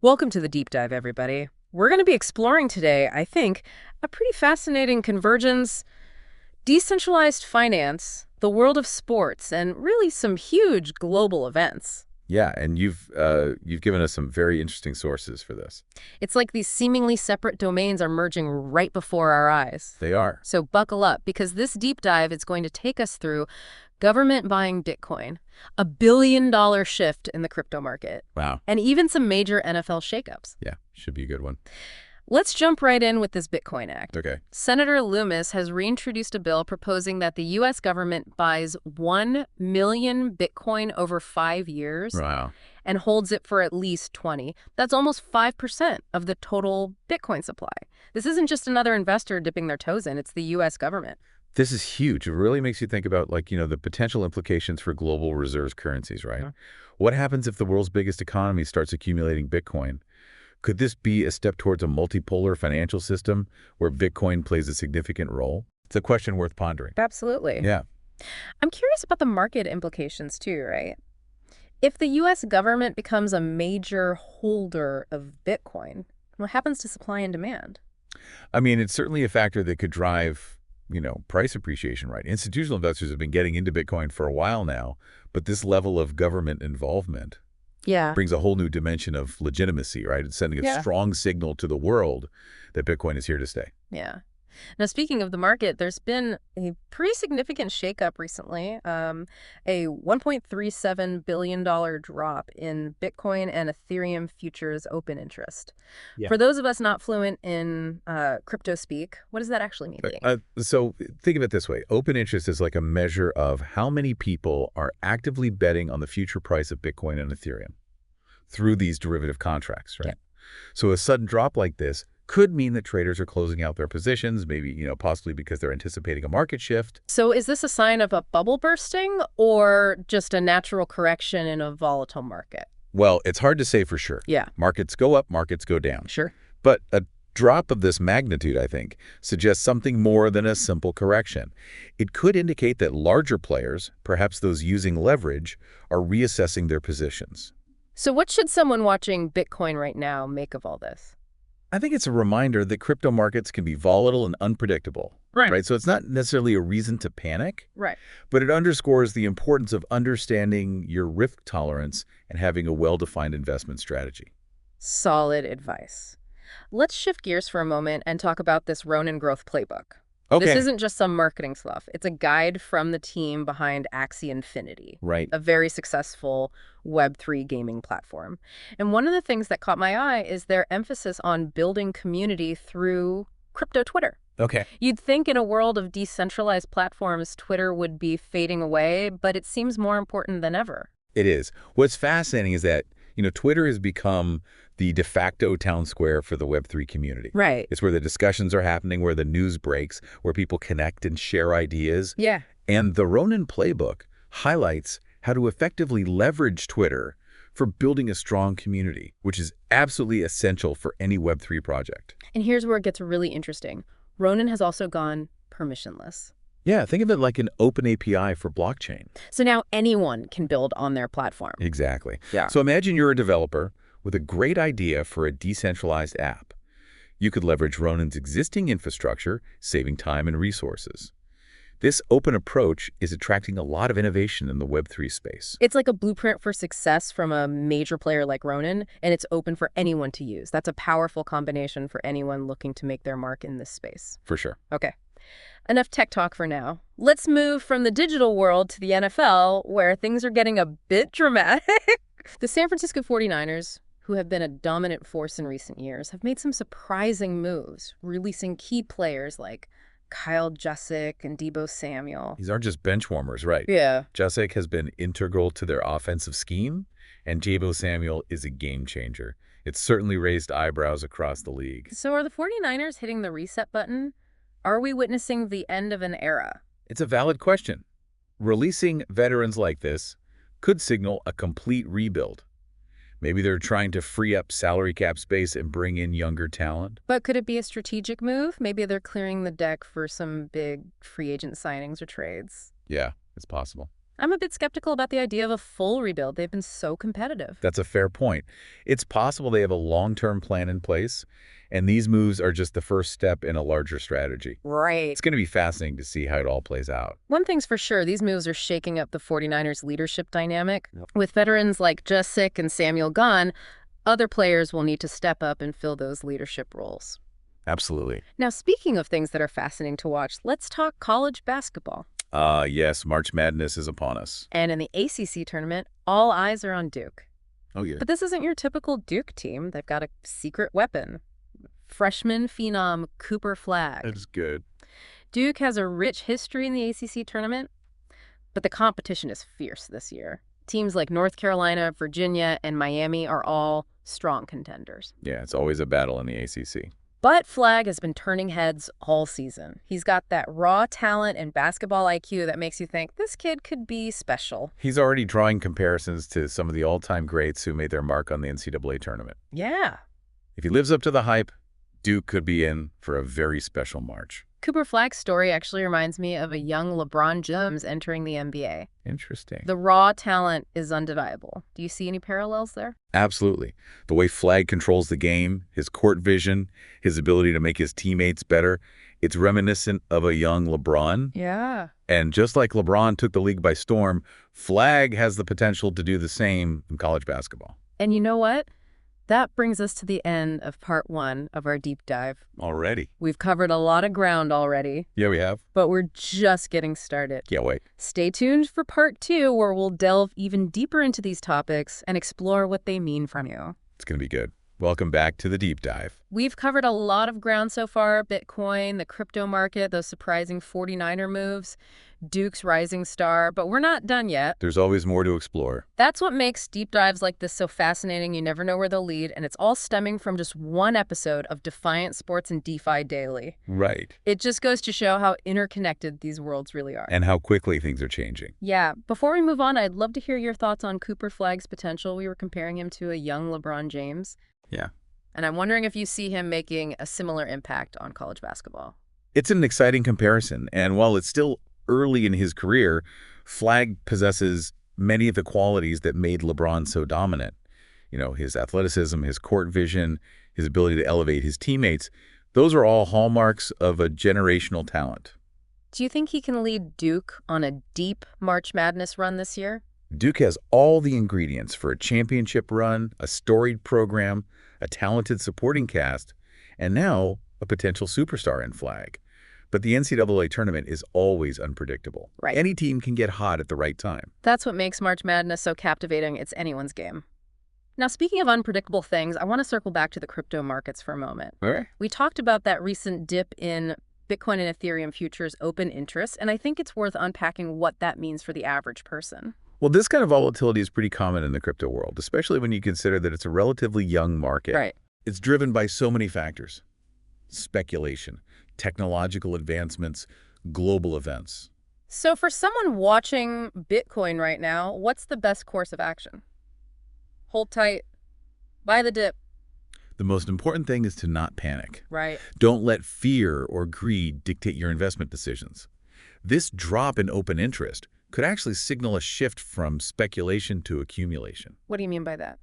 Welcome to the deep dive, everybody. We're going to be exploring today, I think, a pretty fascinating convergence, decentralized finance, the world of sports, and really some huge global events. Yeah, and you've given us some very interesting sources for this. It's like these seemingly separate domains are merging right before our eyes. They are. So buckle up, because this deep dive is going to take us through government buying Bitcoin, a $1 billion shift in the crypto market, Wow. and even some major NFL shakeups. Yeah, should be a good one. Let's jump right in with this Bitcoin Act. Okay. Senator Lummis has reintroduced a bill proposing that the U.S. government buys 1 million Bitcoin over 5 years Wow. and holds it for at least 20. That's almost 5% of the total Bitcoin supply. This isn't just another investor dipping their toes in, it's the U.S. government. This is huge. It really makes you think about, the potential implications for global reserves currencies, right? Yeah. What happens if the world's biggest economy starts accumulating Bitcoin? Could this be a step towards a multipolar financial system where Bitcoin plays a significant role? It's a question worth pondering. Absolutely. Yeah. I'm curious about the market implications too, right? If the U.S. government becomes a major holder of Bitcoin, what happens to supply and demand? I mean, it's certainly a factor that could drive price appreciation, right? Institutional investors have been getting into Bitcoin for a while now, but this level of government involvement Yeah. brings a whole new dimension of legitimacy, right? It's sending a Yeah. strong signal to the world that Bitcoin is here to stay. Yeah. Now, speaking of the market, there's been a pretty significant shakeup recently, a $1.37 billion drop in Bitcoin and Ethereum futures open interest. Yeah. For those of us not fluent in crypto speak, what does that actually mean? So think of it this way. Open interest is like a measure of how many people are actively betting on the future price of Bitcoin and Ethereum through these derivative contracts, right? Yeah. So a sudden drop like this could mean that traders are closing out their positions, maybe, possibly because they're anticipating a market shift. So is this a sign of a bubble bursting or just a natural correction in a volatile market? Well, it's hard to say for sure. Yeah. Markets go up, markets go down. Sure. But a drop of this magnitude, I think, suggests something more than a simple correction. It could indicate that larger players, perhaps those using leverage, are reassessing their positions. So what should someone watching Bitcoin right now make of all this? I think it's a reminder that crypto markets can be volatile and unpredictable. Right? So it's not necessarily a reason to panic, Right. but it underscores the importance of understanding your risk tolerance and having a well-defined investment strategy. Solid advice. Let's shift gears for a moment and talk about this Ronin growth playbook. Okay. This isn't just some marketing fluff. It's a guide from the team behind Axie Infinity, Right. a very successful Web3 gaming platform. And one of the things that caught my eye is their emphasis on building community through crypto Twitter. Okay. You'd think in a world of decentralized platforms, Twitter would be fading away, but it seems more important than ever. It is. What's fascinating is that, Twitter has become the de facto town square for the Web3 community. Right. It's where the discussions are happening, where the news breaks, where people connect and share ideas. Yeah. And the Ronin playbook highlights how to effectively leverage Twitter for building a strong community, which is absolutely essential for any Web3 project. And here's where it gets really interesting. Ronin has also gone permissionless. Yeah, think of it like an open API for blockchain. So now anyone can build on their platform. Exactly. Yeah. So imagine you're a developer with a great idea for a decentralized app. You could leverage Ronin's existing infrastructure, saving time and resources. This open approach is attracting a lot of innovation in the Web3 space. It's like a blueprint for success from a major player like Ronin, and it's open for anyone to use. That's a powerful combination for anyone looking to make their mark in this space. For sure. Okay. Enough tech talk for now. Let's move from the digital world to the NFL, where things are getting a bit dramatic. The San Francisco 49ers, who have been a dominant force in recent years, have made some surprising moves, releasing key players like Kyle Juszczyk and Deebo Samuel. These aren't just bench warmers, right? Yeah. Juszczyk has been integral to their offensive scheme, and Deebo Samuel is a game changer. It's certainly raised eyebrows across the league. So are the 49ers hitting the reset button? Are we witnessing the end of an era? It's a valid question. Releasing veterans like this could signal a complete rebuild. Maybe they're trying to free up salary cap space and bring in younger talent. But could it be a strategic move? Maybe they're clearing the deck for some big free agent signings or trades. Yeah, it's possible. I'm a bit skeptical about the idea of a full rebuild. They've been so competitive. That's a fair point. It's possible they have a long-term plan in place, and these moves are just the first step in a larger strategy. Right. It's going to be fascinating to see how it all plays out. One thing's for sure, these moves are shaking up the 49ers leadership dynamic. Yep. With veterans like Juszczyk and Samuel Gunn, other players will need to step up and fill those leadership roles. Absolutely. Now, speaking of things that are fascinating to watch, let's talk college basketball. Yes, March Madness is upon us. And in the ACC tournament, all eyes are on Duke. Oh, yeah. But this isn't your typical Duke team. They've got a secret weapon. Freshman phenom Cooper Flagg. That is good. Duke has a rich history in the ACC tournament, but the competition is fierce this year. Teams like North Carolina, Virginia, and Miami are all strong contenders. Yeah, it's always a battle in the ACC. But Flagg has been turning heads all season. He's got that raw talent and basketball IQ that makes you think this kid could be special. He's already drawing comparisons to some of the all-time greats who made their mark on the NCAA tournament. Yeah. If he lives up to the hype, Duke could be in for a very special March. Cooper Flagg's story actually reminds me of a young LeBron James entering the NBA. Interesting. The raw talent is undeniable. Do you see any parallels there? Absolutely. The way Flagg controls the game, his court vision, his ability to make his teammates better, it's reminiscent of a young LeBron. Yeah. And just like LeBron took the league by storm, Flagg has the potential to do the same in college basketball. And you know what? That brings us to the end of part 1 of our deep dive. Already. We've covered a lot of ground already, Yeah, we have. but we're just getting started. Can't wait. Stay tuned for part 2, where we'll delve even deeper into these topics and explore what they mean from you. It's going to be good. Welcome back to the deep dive. We've covered a lot of ground so far. Bitcoin, the crypto market, those surprising 49er moves, Duke's rising star, but we're not done yet. There's always more to explore. That's what makes deep dives like this so fascinating. You never know where they'll lead, and it's all stemming from just one episode of Defient Sports and DeFi Daily. Right. It just goes to show how interconnected these worlds really are. And how quickly things are changing. Yeah. Before we move on, I'd love to hear your thoughts on Cooper Flagg's potential. We were comparing him to a young LeBron James. Yeah. And I'm wondering if you see him making a similar impact on college basketball. It's an exciting comparison, and while it's still early in his career, Flagg possesses many of the qualities that made LeBron so dominant. You know, his athleticism, his court vision, his ability to elevate his teammates. Those are all hallmarks of a generational talent. Do you think he can lead Duke on a deep March Madness run this year? Duke has all the ingredients for a championship run, a storied program, a talented supporting cast, and now a potential superstar in Flagg. But the NCAA tournament is always unpredictable. Right. Any team can get hot at the right time. That's what makes March Madness so captivating. It's anyone's game. Now, speaking of unpredictable things, I want to circle back to the crypto markets for a moment. All right. We talked about that recent dip in Bitcoin and Ethereum futures open interest, and I think it's worth unpacking what that means for the average person. Well, this kind of volatility is pretty common in the crypto world, especially when you consider that it's a relatively young market. Right. It's driven by so many factors: speculation, technological advancements, global events. So for someone watching Bitcoin right now, what's the best course of action? Hold tight. Buy the dip. The most important thing is to not panic. Right. Don't let fear or greed dictate your investment decisions. This drop in open interest could actually signal a shift from speculation to accumulation. What do you mean by that?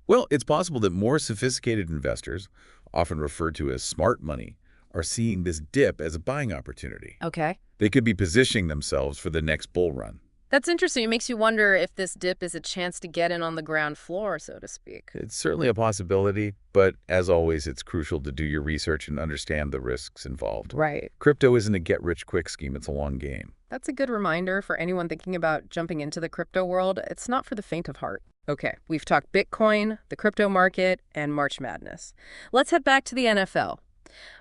Well, it's possible that more sophisticated investors, often referred to as smart money, are seeing this dip as a buying opportunity. Okay. They could be positioning themselves for the next bull run. That's interesting. It makes you wonder if this dip is a chance to get in on the ground floor, so to speak. It's certainly a possibility, but as always, it's crucial to do your research and understand the risks involved. Right. Crypto isn't a get-rich-quick scheme. It's a long game. That's a good reminder for anyone thinking about jumping into the crypto world. It's not for the faint of heart. Okay, we've talked Bitcoin, the crypto market, and March Madness. Let's head back to the NFL.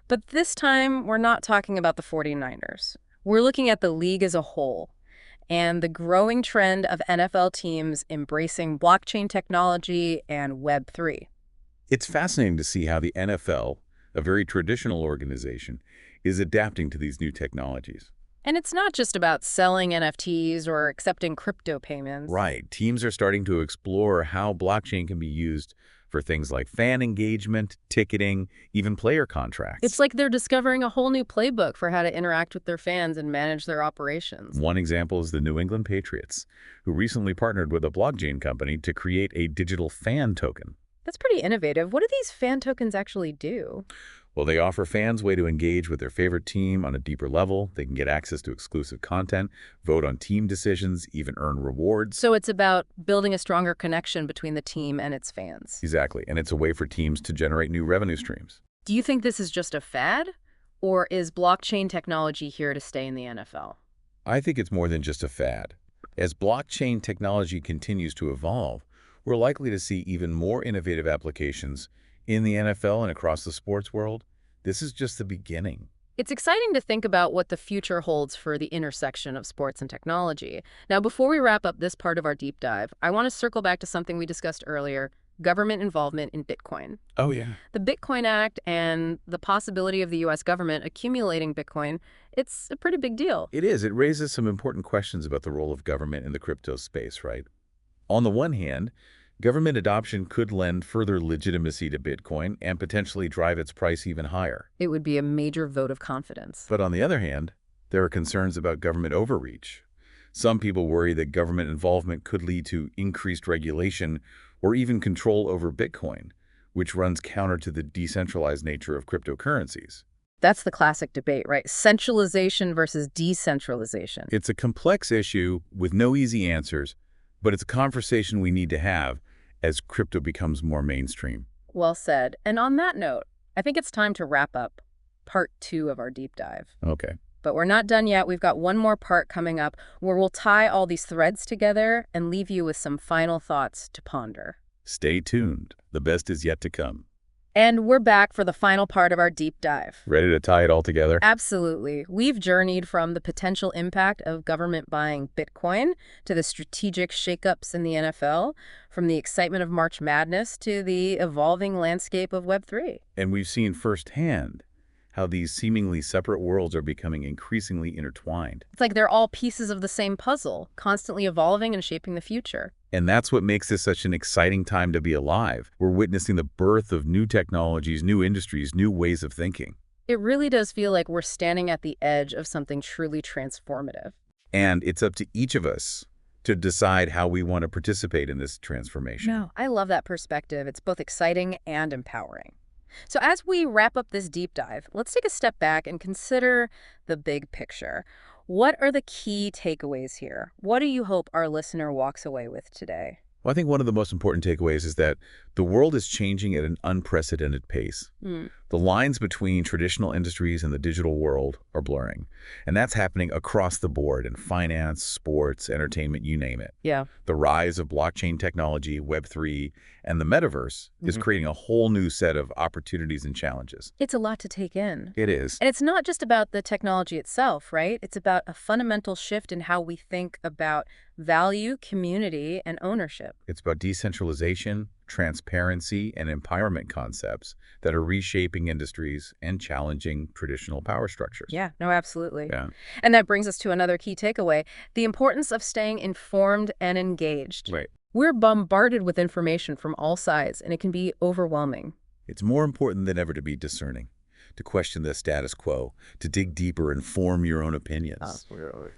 But this time, we're not talking about the 49ers. We're looking at the league as a whole and the growing trend of NFL teams embracing blockchain technology and Web3. It's fascinating to see how the NFL, a very traditional organization, is adapting to these new technologies. And it's not just about selling NFTs or accepting crypto payments. Right. Teams are starting to explore how blockchain can be used for things like fan engagement, ticketing, even player contracts. It's like they're discovering a whole new playbook for how to interact with their fans and manage their operations. One example is the New England Patriots, who recently partnered with a blockchain company to create a digital fan token. That's pretty innovative. What do these fan tokens actually do? Well, they offer fans a way to engage with their favorite team on a deeper level. They can get access to exclusive content, vote on team decisions, even earn rewards. So it's about building a stronger connection between the team and its fans. Exactly, and it's a way for teams to generate new revenue streams. Do you think this is just a fad, or is blockchain technology here to stay in the NFL? I think it's more than just a fad. As blockchain technology continues to evolve, we're likely to see even more innovative applications in the NFL and across the sports world. This is just the beginning. It's exciting to think about what the future holds for the intersection of sports and technology. Now, before we wrap up this part of our deep dive, I want to circle back to something we discussed earlier, government involvement in Bitcoin. Oh, yeah. The Bitcoin Act and the possibility of the U.S. government accumulating Bitcoin, it's a pretty big deal. It is. It raises some important questions about the role of government in the crypto space, right? On the one hand, government adoption could lend further legitimacy to Bitcoin and potentially drive its price even higher. It would be a major vote of confidence. But on the other hand, there are concerns about government overreach. Some people worry that government involvement could lead to increased regulation or even control over Bitcoin, which runs counter to the decentralized nature of cryptocurrencies. That's the classic debate, right? Centralization versus decentralization. It's a complex issue with no easy answers, but it's a conversation we need to have as crypto becomes more mainstream. Well said. And on that note, I think it's time to wrap up part 2 of our deep dive. Okay. But we're not done yet. We've got one more part coming up where we'll tie all these threads together and leave you with some final thoughts to ponder. Stay tuned. The best is yet to come. And we're back for the final part of our deep dive. Ready to tie it all together? Absolutely. We've journeyed from the potential impact of government buying Bitcoin to the strategic shakeups in the NFL, from the excitement of March Madness to the evolving landscape of Web3. And we've seen firsthand how these seemingly separate worlds are becoming increasingly intertwined. It's like they're all pieces of the same puzzle, constantly evolving and shaping the future. And that's what makes this such an exciting time to be alive. We're witnessing the birth of new technologies, new industries, new ways of thinking. It really does feel like we're standing at the edge of something truly transformative. And it's up to each of us to decide how we want to participate in this transformation. No, I love that perspective. It's both exciting and empowering. So as we wrap up this deep dive, let's take a step back and consider the big picture. What are the key takeaways here? What do you hope our listener walks away with today? Well, I think one of the most important takeaways is that the world is changing at an unprecedented pace. The lines between traditional industries and the digital world are blurring. And that's happening across the board in finance, sports, entertainment, you name it. Yeah. The rise of blockchain technology, Web3, and the metaverse is creating a whole new set of opportunities and challenges. It's a lot to take in. It is. And it's not just about the technology itself, right? It's about a fundamental shift in how we think about value, community, and ownership. It's about decentralization, transparency, and empowerment concepts that are reshaping industries and challenging traditional power structures. Yeah, no, absolutely. Yeah. And that brings us to another key takeaway, the importance of staying informed and engaged. Right. We're bombarded with information from all sides, and it can be overwhelming. It's more important than ever to be discerning, to question the status quo, to dig deeper and form your own opinions.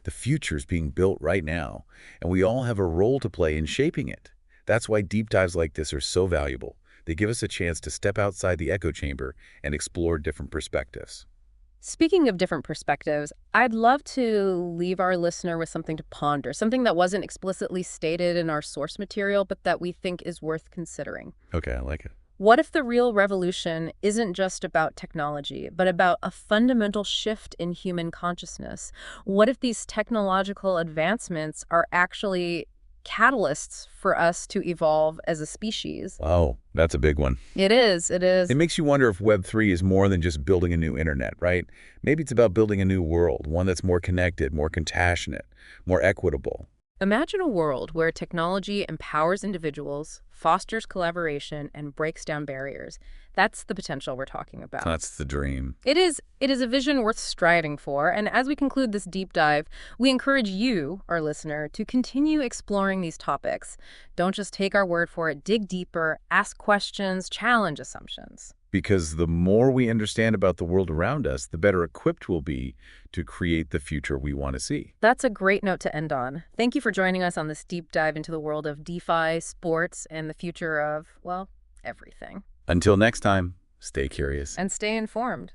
The future's being built right now, and we all have a role to play in shaping it. That's why deep dives like this are so valuable. They give us a chance to step outside the echo chamber and explore different perspectives. Speaking of different perspectives, I'd love to leave our listener with something to ponder, something that wasn't explicitly stated in our source material, but that we think is worth considering. Okay, I like it. What if the real revolution isn't just about technology, but about a fundamental shift in human consciousness? What if these technological advancements are actually catalysts for us to evolve as a species? Wow, that's a big one. It is. It makes you wonder if Web3 is more than just building a new internet, right? Maybe it's about building a new world, one that's more connected, more compassionate, more equitable. Imagine a world where technology empowers individuals, fosters collaboration, and breaks down barriers. That's the potential we're talking about. That's the dream. It is a vision worth striving for, and as we conclude this deep dive, we encourage you, our listener, to continue exploring these topics. Don't just take our word for it. Dig deeper, ask questions, challenge assumptions. Because the more we understand about the world around us, the better equipped we'll be to create the future we want to see. That's a great note to end on. Thank you for joining us on this deep dive into the world of DeFi, sports, and the future of, well, everything. Until next time, stay curious. And stay informed.